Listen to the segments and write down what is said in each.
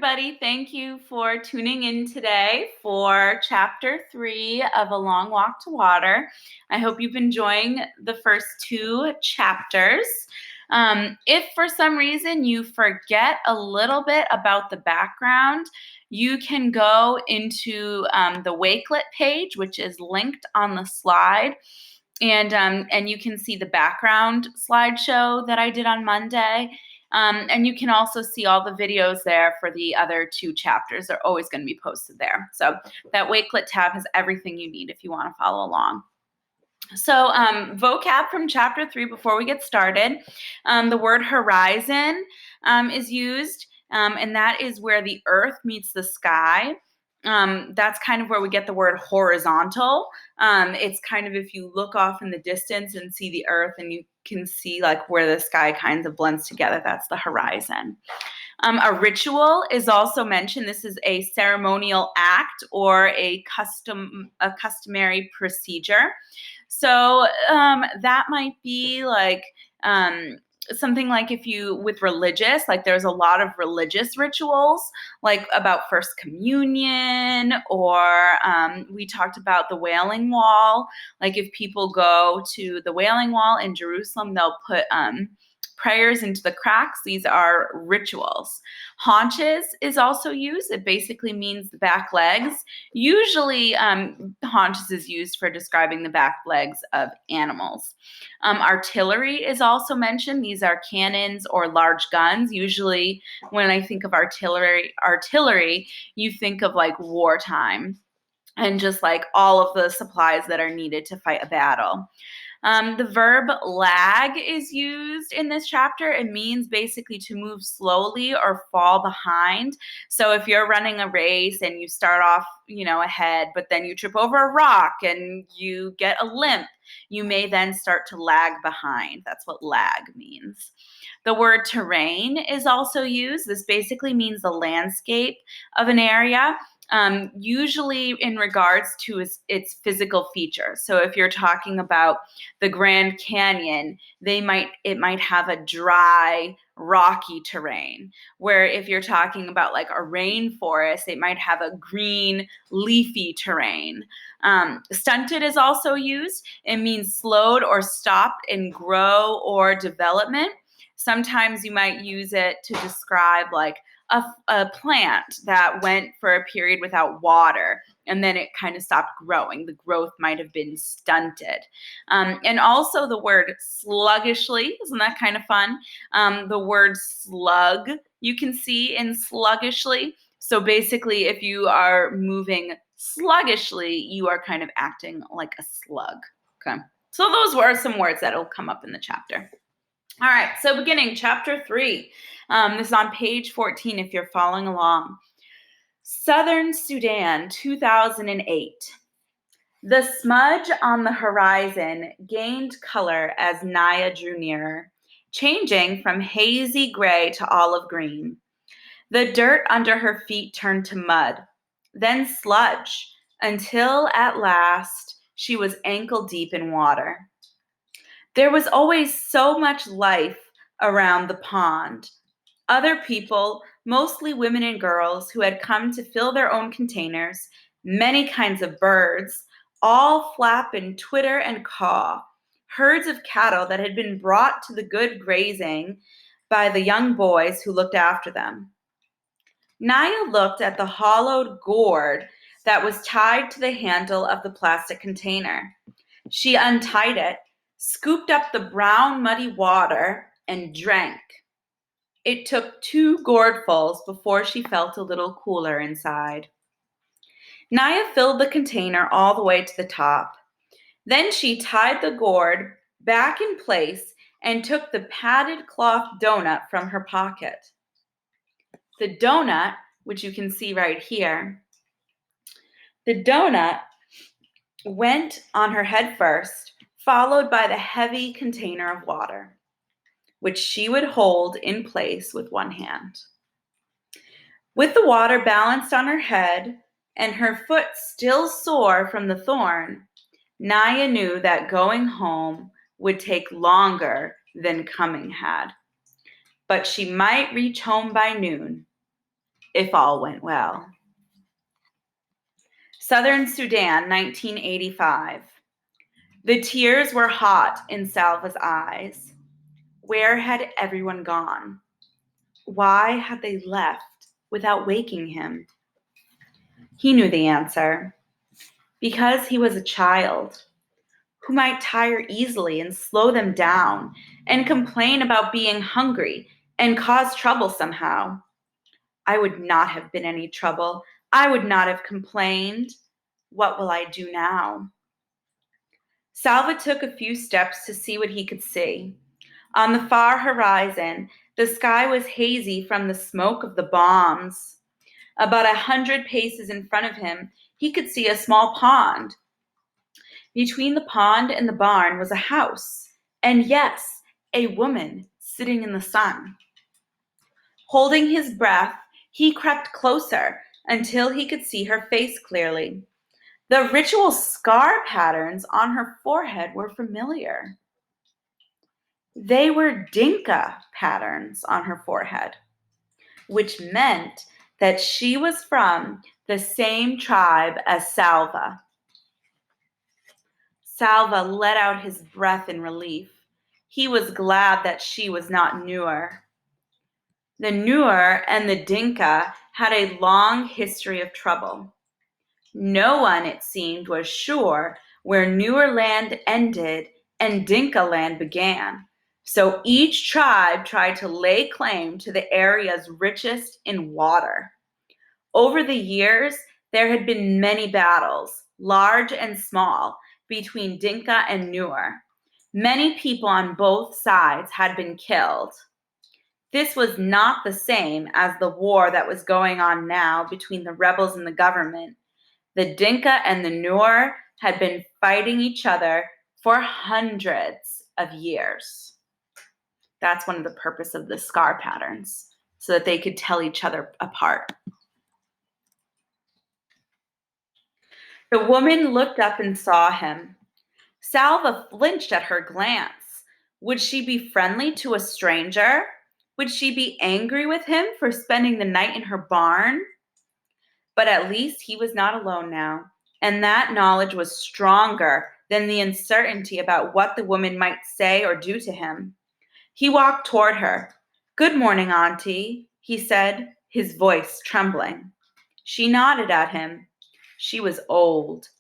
everybody. Thank you for tuning in today for Chapter 3 of A Long Walk to Water. I hope you've been enjoying the first 2 chapters. If for some reason you forget a little bit about the background, you can go into the Wakelet page, which is linked on the slide, and you can see the background slideshow that I did on Monday. And you can also see all the videos there for the other 2 chapters. They're always going to be posted there. So that Wakelet tab has everything you need if you want to follow along. So vocab from chapter 3 before we get started. The word horizon is used, and that is where the earth meets the sky. That's kind of where we get the word horizontal. It's kind of if you look off in the distance and see the earth and you can see like where the sky kind of blends together. That's the horizon. A ritual is also mentioned. This is a ceremonial act or a customary procedure. So that might be like something like if you, with religious, like there's a lot of religious rituals, like about First Communion, or we talked about the Wailing Wall. Like if people go to the Wailing Wall in Jerusalem, they'll put prayers into the cracks. These are rituals. Haunches is also used. It basically means the back legs. Usually haunches is used for describing the back legs of animals. Artillery is also mentioned. These are cannons or large guns. Usually when I think of artillery, you think of like wartime and just like all of the supplies that are needed to fight a battle. The verb lag is used in this chapter. It means basically to move slowly or fall behind. So if you're running a race and you start off, ahead, but then you trip over a rock and you get a limp, you may then start to lag behind. That's what lag means. The word terrain is also used. This basically means the landscape of an area. Usually in regards to its physical features. So if you're talking about the Grand Canyon, it might have a dry, rocky terrain. Where if you're talking about like a rainforest, it might have a green, leafy terrain. Stunted is also used. It means slowed or stopped in grow or development. Sometimes you might use it to describe like a plant that went for a period without water and then it kind of stopped growing. The growth might have been stunted. And also the word sluggishly, isn't that kind of fun? The word slug you can see in sluggishly. So basically if you are moving sluggishly, you are kind of acting like a slug. Okay. So those were some words that will come up in the chapter. All right, so beginning chapter 3. This is on page 14 if you're following along. Southern Sudan, 2008. The smudge on the horizon gained color as Naya drew nearer, changing from hazy gray to olive green. The dirt under her feet turned to mud, then sludge, until at last she was ankle deep in water. There was always so much life around the pond. Other people, mostly women and girls who had come to fill their own containers, many kinds of birds, all flap and twitter and caw, herds of cattle that had been brought to the good grazing by the young boys who looked after them. Naya looked at the hollowed gourd that was tied to the handle of the plastic container. She untied it, scooped up the brown, muddy water, and drank. It took 2 gourdfuls before she felt a little cooler inside. Naya filled the container all the way to the top. Then she tied the gourd back in place and took the padded cloth donut from her pocket. The donut, which you can see right here, the donut went on her head first, followed by the heavy container of water, which she would hold in place with one hand. With the water balanced on her head and her foot still sore from the thorn, Naya knew that going home would take longer than coming had. But she might reach home by noon. if all went well. Southern Sudan, 1985. The tears were hot in Salva's eyes. Where had everyone gone? Why had they left without waking him? He knew the answer. Because he was a child who might tire easily and slow them down and complain about being hungry and cause trouble somehow. I would not have been any trouble. I would not have complained. What will I do now? Salva took a few steps to see what he could see. On the far horizon, the sky was hazy from the smoke of the bombs. About 100 paces in front of him, he could see a small pond. Between the pond and the barn was a house, and yes, a woman sitting in the sun. Holding his breath, he crept closer until he could see her face clearly. The ritual scar patterns on her forehead were familiar. They were Dinka patterns on her forehead, which meant that she was from the same tribe as Salva. Salva let out his breath in relief. He was glad that she was not Nuer. The Nuer and the Dinka had a long history of trouble. No one, it seemed, was sure where Nuer land ended and Dinka land began. So each tribe tried to lay claim to the areas richest in water. Over the years, there had been many battles, large and small, between Dinka and Nuer. Many people on both sides had been killed. This was not the same as the war that was going on now between the rebels and the government. The Dinka and the Nuer had been fighting each other for hundreds of years. That's one of the purpose of the scar patterns, so that they could tell each other apart. The woman looked up and saw him. Salva flinched at her glance. Would she be friendly to a stranger? Would she be angry with him for spending the night in her barn? But at least he was not alone now, and that knowledge was stronger than the uncertainty about what the woman might say or do to him. He walked toward her. "Good morning, Auntie," he said, his voice trembling. She nodded at him. She was old,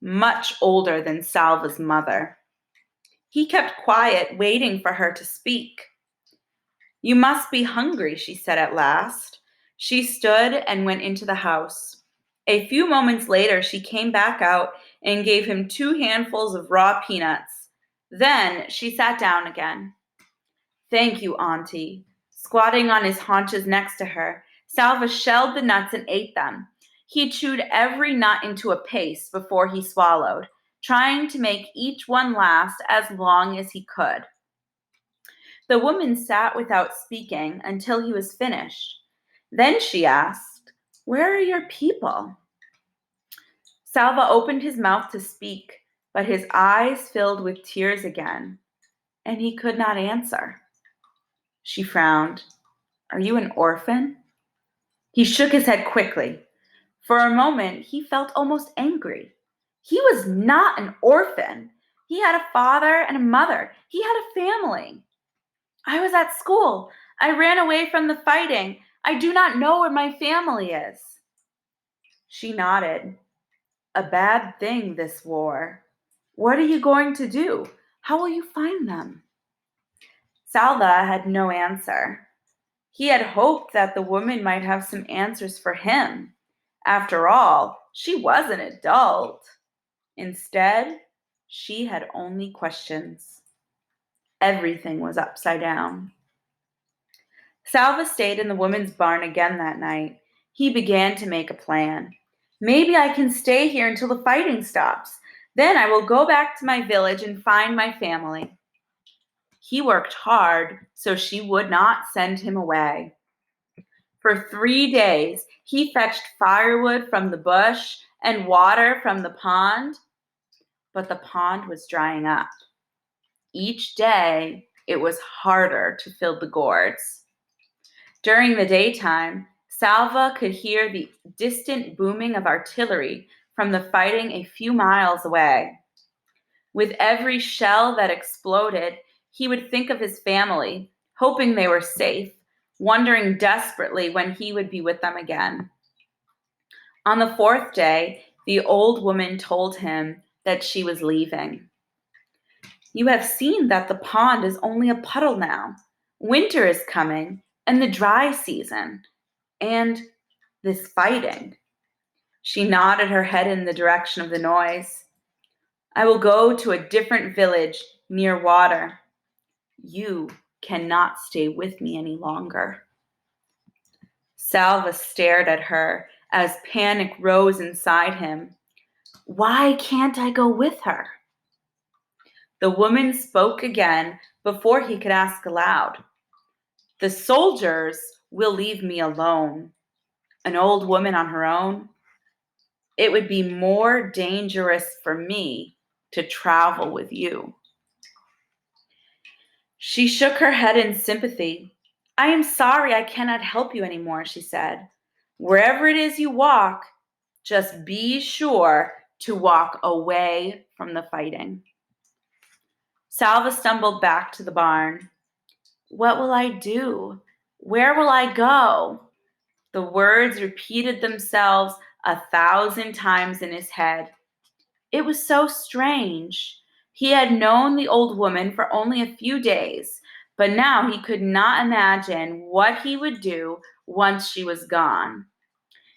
much older than Salva's mother. He kept quiet, waiting for her to speak. "You must be hungry," she said at last. She stood and went into the house. A few moments later, she came back out and gave him 2 handfuls of raw peanuts. Then she sat down again. "Thank you, Auntie." Squatting on his haunches next to her, Salva shelled the nuts and ate them. He chewed every nut into a paste before he swallowed, trying to make each one last as long as he could. The woman sat without speaking until he was finished. Then she asked, "Where are your people?" Salva opened his mouth to speak, but his eyes filled with tears again, and he could not answer. She frowned. "Are you an orphan?" He shook his head quickly. For a moment, he felt almost angry. He was not an orphan. He had a father and a mother. He had a family. "I was at school. I ran away from the fighting. I do not know where my family is." She nodded. "A bad thing, this war. What are you going to do? How will you find them?" Salva had no answer. He had hoped that the woman might have some answers for him. After all, she was an adult. Instead, she had only questions. Everything was upside down. Salva stayed in the woman's barn again that night. He began to make a plan. "Maybe I can stay here until the fighting stops. Then I will go back to my village and find my family." He worked hard so she would not send him away. For 3 days, he fetched firewood from the bush and water from the pond, but the pond was drying up. Each day, it was harder to fill the gourds. During the daytime, Salva could hear the distant booming of artillery from the fighting a few miles away. With every shell that exploded, he would think of his family, hoping they were safe, wondering desperately when he would be with them again. On the fourth day, the old woman told him that she was leaving. You have seen that the pond is only a puddle now. Winter is coming, and the dry season, and this fighting. She nodded her head in the direction of the noise. I will go to a different village near water. You cannot stay with me any longer. Salva stared at her as panic rose inside him. Why can't I go with her? The woman spoke again before he could ask aloud. The soldiers will leave me alone. An old woman on her own? It would be more dangerous for me to travel with you. She shook her head in sympathy. I am sorry I cannot help you anymore, she said. Wherever it is you walk, just be sure to walk away from the fighting. Salva stumbled back to the barn. What will I do? Where will I go? The words repeated themselves 1,000 times in his head. It was so strange. He had known the old woman for only a few days, but now he could not imagine what he would do once she was gone.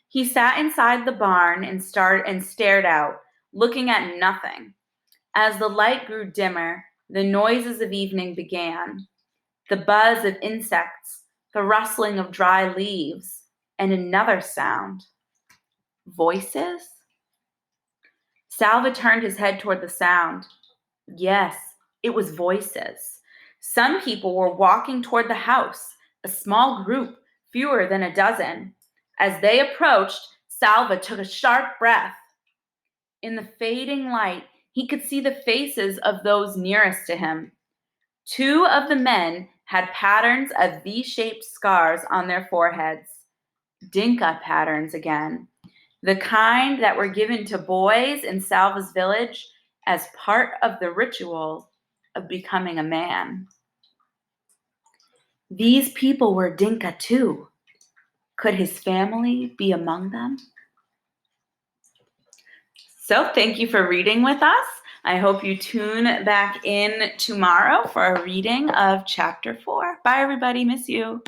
He sat inside the barn and stared out, looking at nothing. As the light grew dimmer, the noises of evening began. The buzz of insects, the rustling of dry leaves, and another sound. Voices? Salva turned his head toward the sound. Yes, it was voices. Some people were walking toward the house, a small group, fewer than a dozen. As they approached, Salva took a sharp breath. In the fading light, he could see the faces of those nearest to him. 2 of the men had patterns of V-shaped scars on their foreheads. Dinka patterns again. The kind that were given to boys in Salva's village as part of the ritual of becoming a man. These people were Dinka too. Could his family be among them? So thank you for reading with us. I hope you tune back in tomorrow for a reading of chapter 4. Bye everybody, miss you.